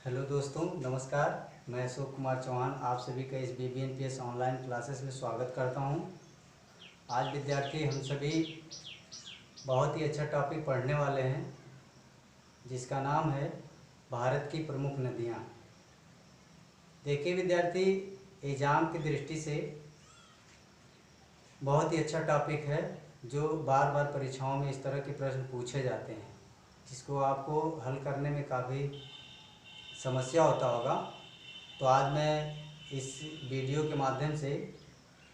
Hello दोस्तों, नमस्कार। मैं अशोक कुमार चौहान आप सभी का इस BBNPS ऑनलाइन क्लासेस में स्वागत करता हूं। आज विद्यार्थी हम सभी बहुत ही अच्छा टॉपिक पढ़ने वाले हैं, जिसका नाम है भारत की प्रमुख नदियां। देखिए विद्यार्थी, एग्ज़ाम की दृष्टि से बहुत ही अच्छा टॉपिक है, जो बार बार परीक्षाओं में इस तरह के प्रश्न पूछे जाते हैं, जिसको आपको हल करने में काफ़ी समस्या होता होगा। तो आज मैं इस वीडियो के माध्यम से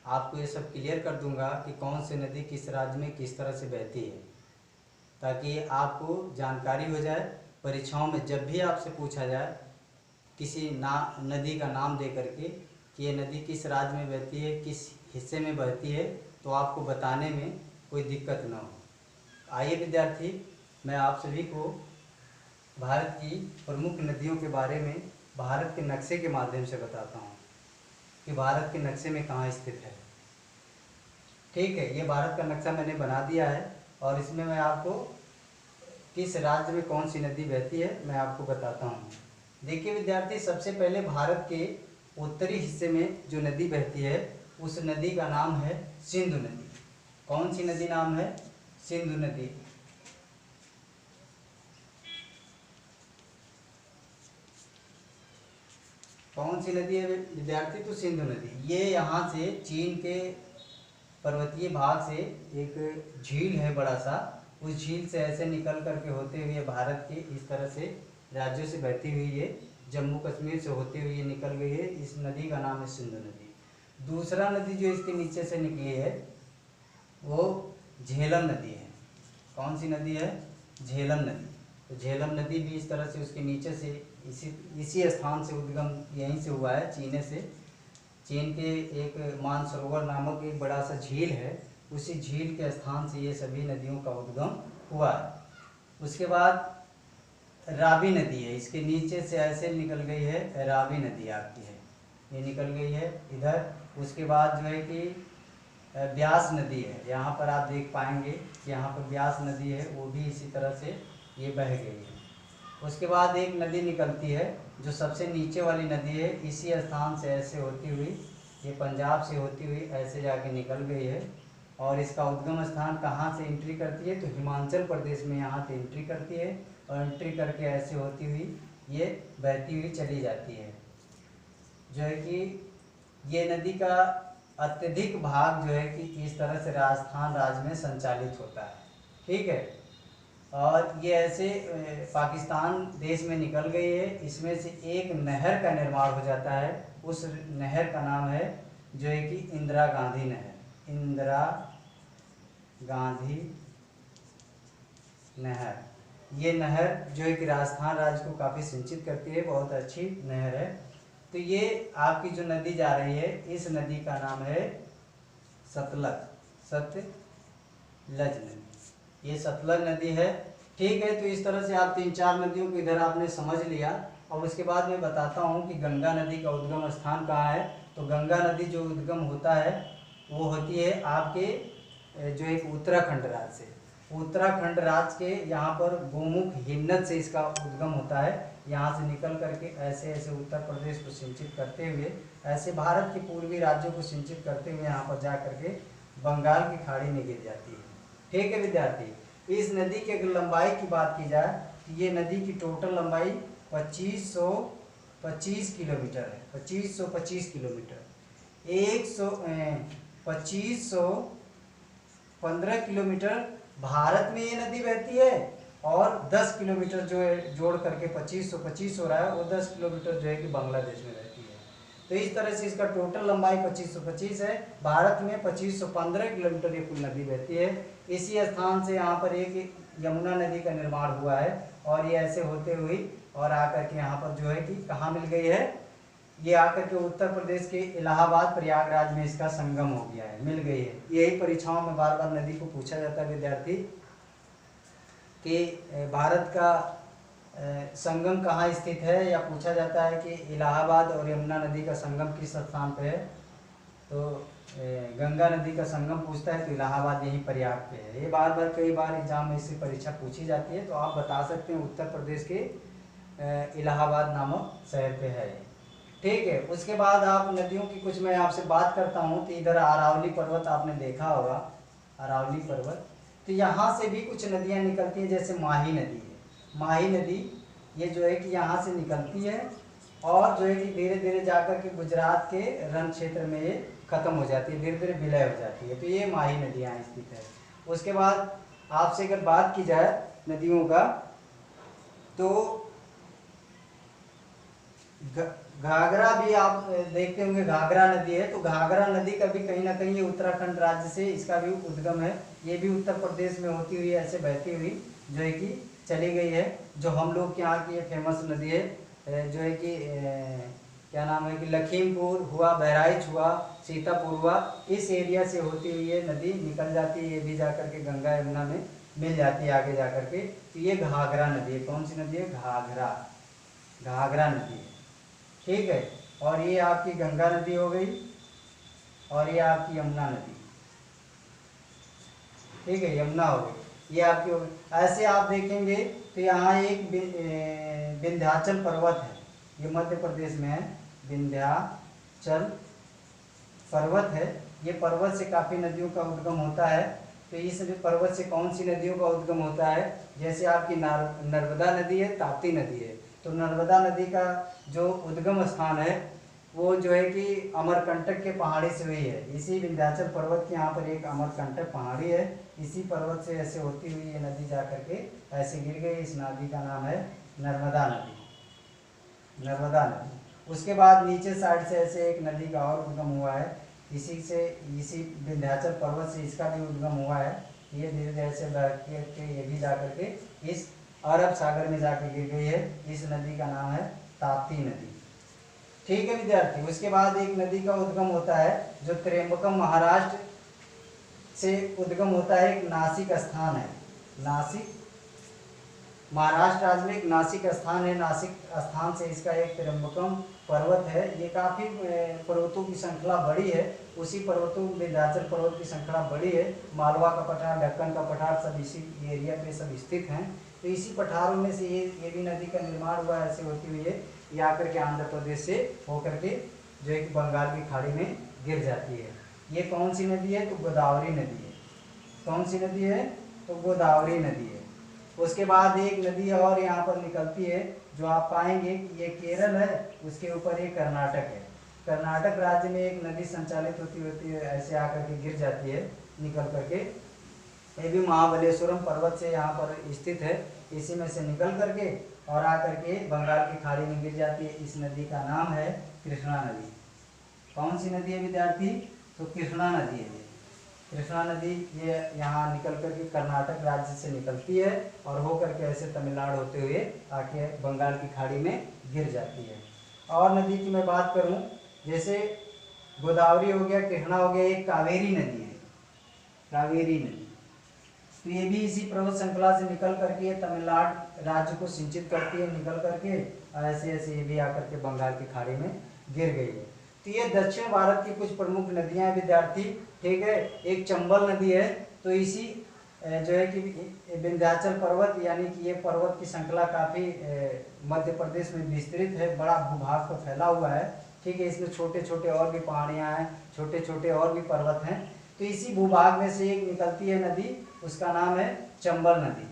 आपको ये सब क्लियर कर दूंगा कि कौन सी नदी किस राज्य में किस तरह से बहती है, ताकि आपको जानकारी हो जाए। परीक्षाओं में जब भी आपसे पूछा जाए किसी नदी का नाम दे करके कि ये नदी किस राज्य में बहती है, किस हिस्से में बहती है, तो आपको बताने में कोई दिक्कत ना हो। आइए विद्यार्थी, मैं आप सभी को भारत की प्रमुख नदियों के बारे में भारत के नक्शे के माध्यम से बताता हूँ कि भारत के नक्शे में कहाँ स्थित है। ठीक है, ये भारत का नक्शा मैंने बना दिया है और इसमें मैं आपको किस राज्य में कौन सी नदी बहती है मैं आपको बताता हूँ। देखिए विद्यार्थी, सबसे पहले भारत के उत्तरी हिस्से में जो नदी बहती है उस नदी का नाम है सिंधु नदी। कौन सी नदी नाम है? सिंधु नदी। कौन सी नदी है विद्यार्थी? तो सिंधु नदी। ये यहाँ से चीन के पर्वतीय भाग से एक झील है बड़ा सा, उस झील से ऐसे निकल करके होते हुए भारत के इस तरह से राज्यों से बहती हुई ये जम्मू कश्मीर से होते हुए ये निकल गई है। इस नदी का नाम है सिंधु नदी। दूसरा नदी जो इसके नीचे से निकली है वो झेलम नदी है। कौन सी नदी है? झेलम नदी। तो झेलम नदी भी इस तरह से उसके नीचे से इसी स्थान से उद्गम यहीं से हुआ है, चीन से। चीन के एक मानसरोवर नामक एक बड़ा सा झील है, उसी झील के स्थान से ये सभी नदियों का उद्गम हुआ है। उसके बाद रावी नदी है, इसके नीचे से ऐसे निकल गई है, रावी नदी आपकी है, ये निकल गई है इधर। उसके बाद जो है कि ब्यास नदी है, यहाँ पर आप देख पाएंगे कि यहाँ पर ब्यास नदी है, वो भी इसी तरह से ये बह गई है। उसके बाद एक नदी निकलती है जो सबसे नीचे वाली नदी है, इसी स्थान से ऐसे होती हुई ये पंजाब से होती हुई ऐसे जाके निकल गई है। और इसका उद्गम स्थान कहाँ से एंट्री करती है? तो हिमाचल प्रदेश में यहाँ से एंट्री करती है और एंट्री करके ऐसे होती हुई ये बहती हुई चली जाती है। जो है कि ये नदी का अत्यधिक भाग जो है कि इस तरह से राजस्थान राज्य में संचालित होता है। ठीक है, और ये ऐसे पाकिस्तान देश में निकल गई है। इसमें से एक नहर का निर्माण हो जाता है, उस नहर का नाम है जो है कि इंदिरा गांधी नहर। इंदिरा गांधी नहर। ये नहर जो है कि राजस्थान राज्य को काफ़ी सिंचित करती है, बहुत अच्छी नहर है। तो ये आपकी जो नदी जा रही है, इस नदी का नाम है सतलज। सतलज नदी, ये सतलज नदी है। ठीक है, तो इस तरह से आप 3-4 नदियों को इधर आपने समझ लिया। और उसके बाद मैं बताता हूँ कि गंगा नदी का उद्गम स्थान कहाँ है। तो गंगा नदी जो उद्गम होता है वो होती है आपके जो एक उत्तराखंड राज्य से। उत्तराखंड राज्य के यहाँ पर गोमुख हिन्नत से इसका उद्गम होता है। यहाँ से निकल करके ऐसे ऐसे उत्तर प्रदेश को सिंचित करते हुए, ऐसे भारत के पूर्वी राज्यों को सिंचित करते हुए यहाँ पर जा करके बंगाल की खाड़ी में गिर जाती है। ठीक है विद्यार्थी, इस नदी की अगर लंबाई की बात की जाए तो ये नदी की टोटल लंबाई 2525 किलोमीटर है। 2525 किलोमीटर। 2515 किलोमीटर भारत में ये नदी बहती है और 10 किलोमीटर जो है जोड़ करके 2525 हो रहा है, वो 10 किलोमीटर जो है कि बांग्लादेश में रहती है। तो इस तरह से इसका टोटल लंबाई 2525 है। भारत में 2515 किलोमीटर ये कुल नदी बहती है। इसी स्थान से यहाँ पर एक यमुना नदी का निर्माण हुआ है और ये ऐसे होते हुए और आकर के यहाँ पर जो है कि कहाँ मिल गई है, ये आकर के उत्तर प्रदेश के इलाहाबाद प्रयागराज में इसका संगम हो गया है, मिल गई है। यही परीक्षाओं में बार बार नदी को पूछा जाता है विद्यार्थी कि भारत का संगम कहाँ स्थित है, या पूछा जाता है कि इलाहाबाद और यमुना नदी का संगम किस स्थान पे है। तो गंगा नदी का संगम पूछता है तो इलाहाबाद यहीं प्रयाग पे है। ये बार बार कई बार एग्जाम में इससे परीक्षा पूछी जाती है। तो आप बता सकते हैं उत्तर प्रदेश के इलाहाबाद नामक शहर पे है। ठीक है, उसके बाद आप नदियों की कुछ मैं आपसे बात करता हूँ। तो इधर अरावली पर्वत आपने देखा होगा, अरावली पर्वत। तो यहाँ से भी कुछ नदियाँ निकलती हैं, जैसे माही नदी है। माही नदी ये जो है कि यहाँ से निकलती है और जो है कि धीरे धीरे जाकर के गुजरात के रण क्षेत्र में ये खत्म हो जाती है, धीरे धीरे विलय हो जाती है। तो ये माही नदी यहाँ स्थित है। उसके बाद आपसे अगर बात की जाए नदियों का, तो घाघरा भी आप देखते होंगे, घाघरा नदी है। तो घाघरा नदी का भी कहीं ना कहीं ये उत्तराखंड राज्य से इसका भी उद्गम है। ये भी उत्तर प्रदेश में होती हुई ऐसे बहती हुई जो है कि चली गई है। जो हम लोग के यहाँ की ये फेमस नदी है, जो है कि क्या नाम है कि लखीमपुर हुआ, बहराइच हुआ, सीतापुर हुआ, इस एरिया से होती हुई ये नदी निकल जाती है। ये भी जाकर के गंगा यमुना में मिल जाती है आगे जाकर के। तो ये घाघरा नदी है। कौन सी नदी है? घाघरा, घाघरा नदी है। ठीक है, और ये आपकी गंगा नदी हो गई और ये आपकी यमुना नदी। ठीक है, यमुना हो गई, ये आपकी हो गई। ऐसे आप देखेंगे तो यहाँ एक विंध्याचल पर्वत है, ये मध्य प्रदेश में है। विंध्याचल पर्वत है। ये पर्वत से काफ़ी नदियों का उद्गम होता है। तो इस पर्वत से कौन सी नदियों का उद्गम होता है? जैसे आपकी नर्मदा नदी है, ताप्ती नदी है। तो नर्मदा नदी का जो उद्गम स्थान है वो जो है कि अमरकंटक के पहाड़ी से हुई है। इसी विंध्याचल पर्वत के यहाँ पर एक अमरकंटक पहाड़ी है। इसी पर्वत से ऐसे होती हुई ये नदी जा करके ऐसे गिर गई। इस नदी का नाम है नर्मदा नदी, नर्मदा नदी। उसके बाद नीचे साइड से ऐसे एक नदी का और उद्गम हुआ है, इसी से, इसी विंध्याचल पर्वत से इसका भी उद्गम हुआ है। ये धीरे धीरे से बह के ये भी जा करके इस अरब सागर में जाकर गिर गई है। इस नदी का नाम है ताप्ती नदी। ठीक है विद्यार्थी। उसके बाद एक नदी का उद्गम होता है जो त्र्यंबकम महाराष्ट्र से उद्गम होता है, एक नासिक स्थान है। नासिक, महाराष्ट्र राज्य में एक नासिक स्थान है। नासिक स्थान से इसका एक त्र्यंबकम पर्वत है। ये काफ़ी पर्वतों की श्रृंखला बड़ी है। उसी पर्वतों, विंध्याचल पर्वत की श्रृंखला बड़ी है। मालवा का पठार, दक्कन का पठार सब इसी एरिया पे सब स्थित हैं। तो इसी पठारों में से ये भी नदी का निर्माण हुआ ऐसे होती हुई है, ये आकर के आंध्र प्रदेश से होकर के जो है कि बंगाल की खाड़ी में गिर जाती है। ये कौन सी नदी है? तो गोदावरी नदी है। कौन सी नदी है? तो गोदावरी नदी है। उसके बाद एक नदी और यहाँ पर निकलती है जो आप पाएंगे कि ये केरल है, उसके ऊपर ये कर्नाटक है। कर्नाटक राज्य में एक नदी संचालित होती है, ऐसे आकर के गिर जाती है निकल करके। ये भी महाबलेश्वरम पर्वत से यहाँ पर स्थित है। इसी में से निकल करके और आकर के बंगाल की खाड़ी में गिर जाती है। इस नदी का नाम है कृष्णा नदी। कौन सी नदी है विद्यार्थी? तो कृष्णा नदी है। कृष्णा नदी ये यहाँ निकल करके कर्नाटक राज्य से निकलती है और होकर के ऐसे तमिलनाडु होते हुए आके बंगाल की खाड़ी में गिर जाती है। और नदी की मैं बात करूँ, जैसे गोदावरी हो गया, कृष्णा हो गया, एक कावेरी नदी है, कावेरी नदी। तो ये भी इसी पर्वत श्रृंखला से निकल करके ये तमिलनाडु राज्य को सिंचित करती है निकल करके, ऐसे ऐसे ये भी आकर के बंगाल की खाड़ी में गिर गई है। तो ये दक्षिण भारत की कुछ प्रमुख नदियां हैं विद्यार्थी। ठीक है, एक चंबल नदी है। तो इसी जो है कि विंध्याचल पर्वत, यानी कि ये पर्वत की श्रृंखला काफ़ी मध्य प्रदेश में विस्तृत है, बड़ा भूभाग पर फैला हुआ है। ठीक है, इसमें छोटे छोटे और भी पहाड़ियाँ हैं, छोटे छोटे और भी पर्वत हैं। तो इसी भूभाग में से एक निकलती है नदी, उसका नाम है चंबल नदी।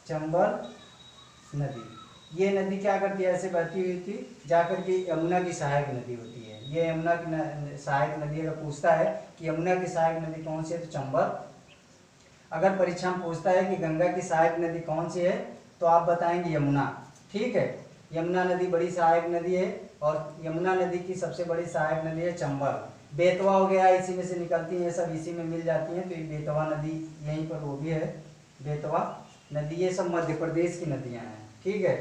चंबल नदी, ये नदी क्या करती है? ऐसे बहती हुई थी जाकर के यमुना की सहायक नदी होती है। ये यमुना की सहायक नदी अगर पूछता है कि यमुना की सहायक नदी कौन सी है, तो चंबल। अगर परीक्षा में पूछता है कि गंगा की सहायक नदी कौन सी है, तो आप बताएंगे यमुना। ठीक है, यमुना नदी बड़ी सहायक नदी है और यमुना नदी की सबसे बड़ी सहायक नदी है चंबल। बेतवा हो गया, इसी में से निकलती हैं, सब इसी में मिल जाती हैं। तो ये बेतवा नदी यहीं पर वो भी है, बेतवा नदी। ये सब मध्य प्रदेश की नदियाँ हैं। ठीक है,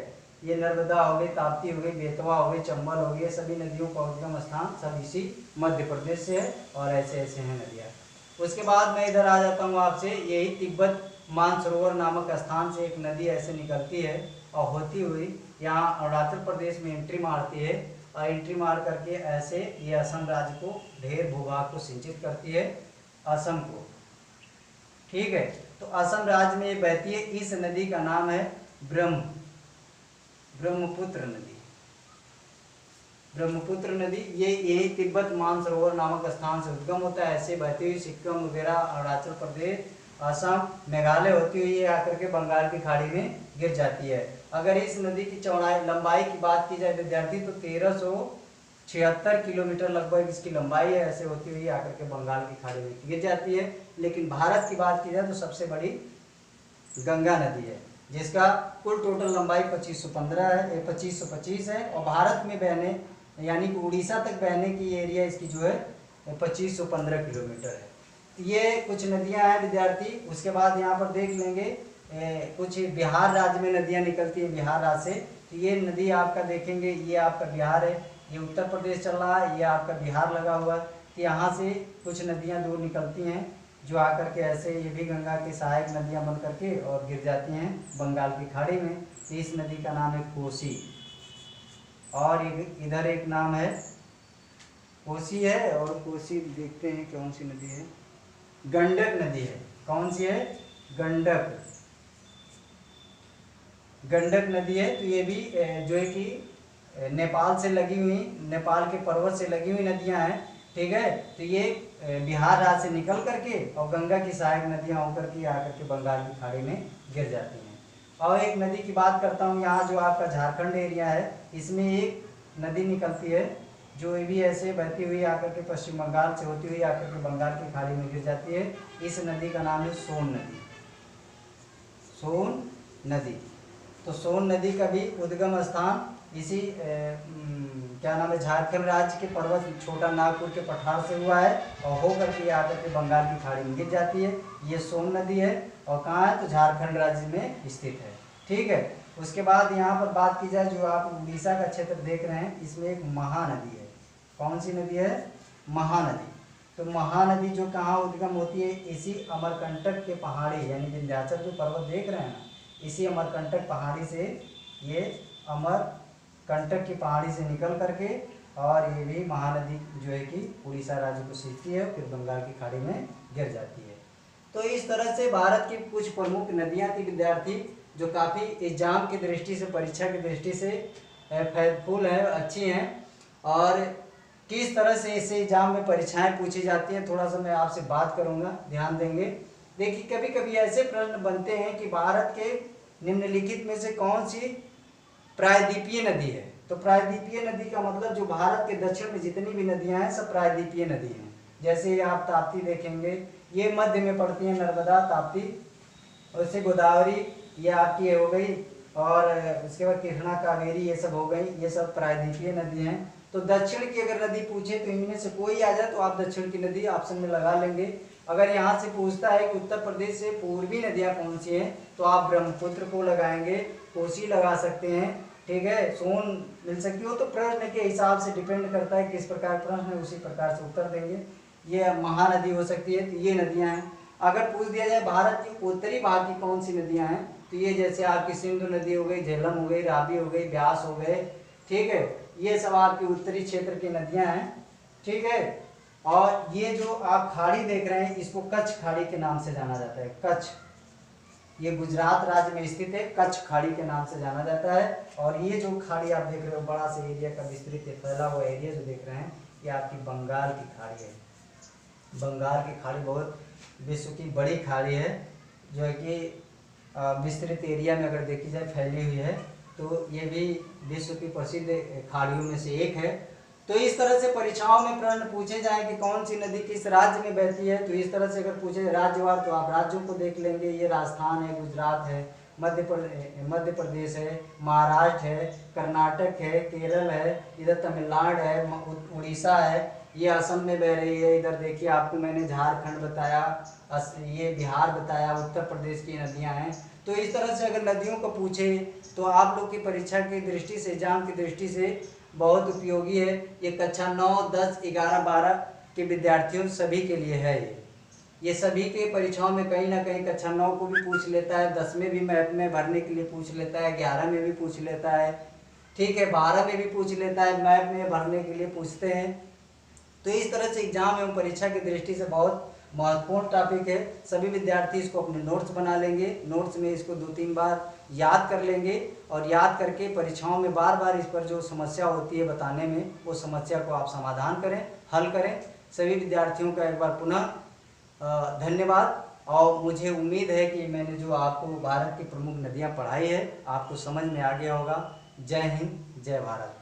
ये नर्मदा हो गई, ताप्ती हो गई, बेतवा हो गई, चंबल हो गई, सभी नदियों का उद्गम स्थान सब इसी मध्य प्रदेश से है और ऐसे ऐसे हैं नदियाँ। उसके बाद मैं इधर आ जाता हूँ आपसे, यही तिब्बत मानसरोवर नामक स्थान से एक नदी ऐसे निकलती है और होती हुई यहाँ अरुणाचल प्रदेश में एंट्री मारती है और एंट्री मार करके ऐसे ये असम राज्य को, ढेर भूभाग को सिंचित करती है, असम को। ठीक है, तो असम राज्य में बहती है। इस नदी का नाम है ब्रह्मपुत्र नदी। ब्रह्मपुत्र नदी ये तिब्बत मानसरोवर नामक स्थान से उद्गम होता है, ऐसे बहती हुई सिक्किम वगैरह, अरुणाचल प्रदेश, असम, मेघालय होती हुई आकर के बंगाल की खाड़ी में गिर जाती है। अगर इस नदी की चौड़ाई लंबाई की बात की जाए विद्यार्थी तो 1376 किलोमीटर लगभग इसकी लंबाई है, ऐसे होती हुई आकर के बंगाल की खाड़ी में गिर जाती है। लेकिन भारत की बात की जाए तो सबसे बड़ी गंगा नदी है, जिसका कुल टोटल लंबाई 2525 है और भारत में बहने यानी कि उड़ीसा तक बहने की एरिया इसकी जो है 2515 किलोमीटर है। तो ये कुछ नदियां हैं विद्यार्थी। उसके बाद यहाँ पर देख लेंगे कुछ बिहार राज्य में नदियां निकलती हैं बिहार राज्य से। तो ये नदी आपका देखेंगे, ये आपका बिहार है, ये उत्तर प्रदेश चल रहा है, ये आपका बिहार लगा हुआ है। तो यहाँ से कुछ नदियाँ दूर निकलती हैं जो आकर के ऐसे ये भी गंगा की सहायक नदियाँ बन करके और गिर जाती हैं बंगाल की खाड़ी में। तो इस नदी का नाम है कोसी, और इधर एक नाम है कोसी है, और कोसी देखते हैं कौन सी नदी है, गंडक नदी है। कौन सी है? गंडक, गंडक नदी है। तो ये भी जो है कि नेपाल से लगी हुई, नेपाल के पर्वत से लगी हुई नदियां हैं, ठीक है। तो ये बिहार राज्य से निकल करके और गंगा की सहायक नदियां होकर के आकर के बंगाल की खाड़ी में गिर जाती हैं। और एक नदी की बात करता हूँ, यहाँ जो आपका झारखंड एरिया है इसमें एक नदी निकलती है जो ये भी ऐसे बहती हुई आकर के पश्चिम बंगाल से होती हुई आकर के बंगाल की खाड़ी में गिर जाती है। इस नदी का नाम है सोन नदी, सोन नदी। तो सोन नदी का भी उद्गम स्थान इसी क्या नाम है, झारखंड राज्य के पर्वत छोटा नागपुर के पठार से हुआ है और होकर के आकर के बंगाल की खाड़ी में गिर जाती है। ये सोन नदी है और कहाँ है? तो झारखंड राज्य में स्थित है, ठीक है। उसके बाद यहाँ पर बात की जाए, जो आप उड़ीसा का क्षेत्र देख रहे हैं इसमें एक महानदी है। कौन सी नदी है? महानदी। तो महानदी जो कहाँ उद्गम होती है? इसी अमरकंटक के पहाड़ी यानी विंध्याचल जो पर्वत देख रहे हैं ना, इसी अमरकंटक पहाड़ी से, ये अमरकंटक की पहाड़ी से निकल करके और ये भी महानदी जो है कि उड़ीसा राज्य को सींचती है, फिर बंगाल की खाड़ी में गिर जाती है। तो इस तरह से भारत की कुछ प्रमुख नदियाँ थी विद्यार्थी, जो काफ़ी एग्जाम की दृष्टि से, परीक्षा की दृष्टि से फैदफुल है, अच्छी हैं। और किस तरह से इस एग्जाम में परीक्षाएं पूछी जाती हैं थोड़ा सा मैं आपसे बात करूंगा, ध्यान देंगे। देखिए कभी कभी ऐसे प्रश्न बनते हैं कि भारत के निम्नलिखित में से कौन सी प्रायद्वीपीय नदी है? तो प्रायद्वीपीय नदी का मतलब जो भारत के दक्षिण में जितनी भी नदियां हैं सब प्रायद्वीपीय नदी हैं। जैसे आप ताप्ती देखेंगे, ये मध्य में पड़ती है, नर्मदा, ताप्ती, उससे गोदावरी ये आपकी हो गई, और उसके बाद कृष्णा, कावेरी, ये सब हो गई, ये सब प्रायद्वीपीय नदी हैं। तो दक्षिण की अगर नदी पूछे तो इनमें से कोई आ जाए तो आप दक्षिण की नदी ऑप्शन में लगा लेंगे। अगर यहाँ से पूछता है कि उत्तर प्रदेश से पूर्वी नदियाँ कौन सी हैं तो आप ब्रह्मपुत्र को लगाएंगे, कोसी लगा सकते हैं, ठीक है, सोन मिल सकती हो। तो प्रश्न के हिसाब से डिपेंड करता है किस प्रकार प्रश्न है, उसी प्रकार से उत्तर देंगे। ये महानदी हो सकती है, तो ये नदियाँ हैं। अगर पूछ दिया जाए भारत की उत्तरी भाग की कौन सी नदियाँ हैं, तो ये जैसे आपकी सिंधु नदी हो गई, झेलम हो गई, रावी हो गई, ब्यास हो गए, ठीक है, ये सब आपकी उत्तरी क्षेत्र की नदियां हैं, ठीक है। और ये जो आप खाड़ी देख रहे हैं इसको कच्छ खाड़ी के नाम से जाना जाता है। कच्छ, ये गुजरात राज्य में स्थित है, कच्छ खाड़ी के नाम से जाना जाता है। और ये जो खाड़ी आप देख रहे हो, बड़ा सा एरिया का विस्तृत फैला हुआ एरिया जो देख रहे हैं, ये आपकी बंगाल की खाड़ी है। बंगाल की खाड़ी बहुत विश्व की बड़ी खाड़ी है, जो है कि विस्तृत एरिया में अगर देखी जाए फैली हुई है। तो ये भी विश्व की प्रसिद्ध खाड़ियों में से एक है। तो इस तरह से परीक्षाओं में प्रश्न पूछे जाए कि कौन सी नदी किस राज्य में बहती है, तो इस तरह से अगर पूछे राज्यवार तो आप राज्यों को देख लेंगे। ये राजस्थान है, गुजरात है, मध्य प्रदेश है, महाराष्ट्र है, कर्नाटक है, केरल है, इधर तमिलनाडु है, उड़ीसा है, ये असम में बह रही है। इधर देखिए आपको मैंने झारखंड बताया, ये बिहार बताया, उत्तर प्रदेश की नदियां हैं। तो इस तरह से अगर नदियों को पूछे तो आप लोग की परीक्षा की दृष्टि से, एग्जाम की दृष्टि से बहुत उपयोगी है। ये कक्षा 9, 10, 11, 12 के विद्यार्थियों सभी के लिए है। ये सभी के परीक्षाओं में कहीं ना कहीं कक्षा 9 को भी पूछ लेता है, 10 में भी मैथ में भरने के लिए पूछ लेता है, 11 में भी पूछ लेता है, ठीक है, 12 में भी पूछ लेता है, मैथ में भरने के लिए पूछते हैं। तो इस तरह से एग्जाम एवं परीक्षा की दृष्टि से बहुत महत्वपूर्ण टॉपिक है। सभी विद्यार्थी इसको अपने नोट्स बना लेंगे, नोट्स में इसको 2-3 बार याद कर लेंगे और याद करके परीक्षाओं में बार बार इस पर जो समस्या होती है बताने में, वो समस्या को आप समाधान करें, हल करें। सभी विद्यार्थियों का एक बार पुनः धन्यवाद। और मुझे उम्मीद है कि मैंने जो आपको भारत की प्रमुख नदियाँ पढ़ाई है आपको समझ में आ गया होगा। जय हिंद, जय भारत।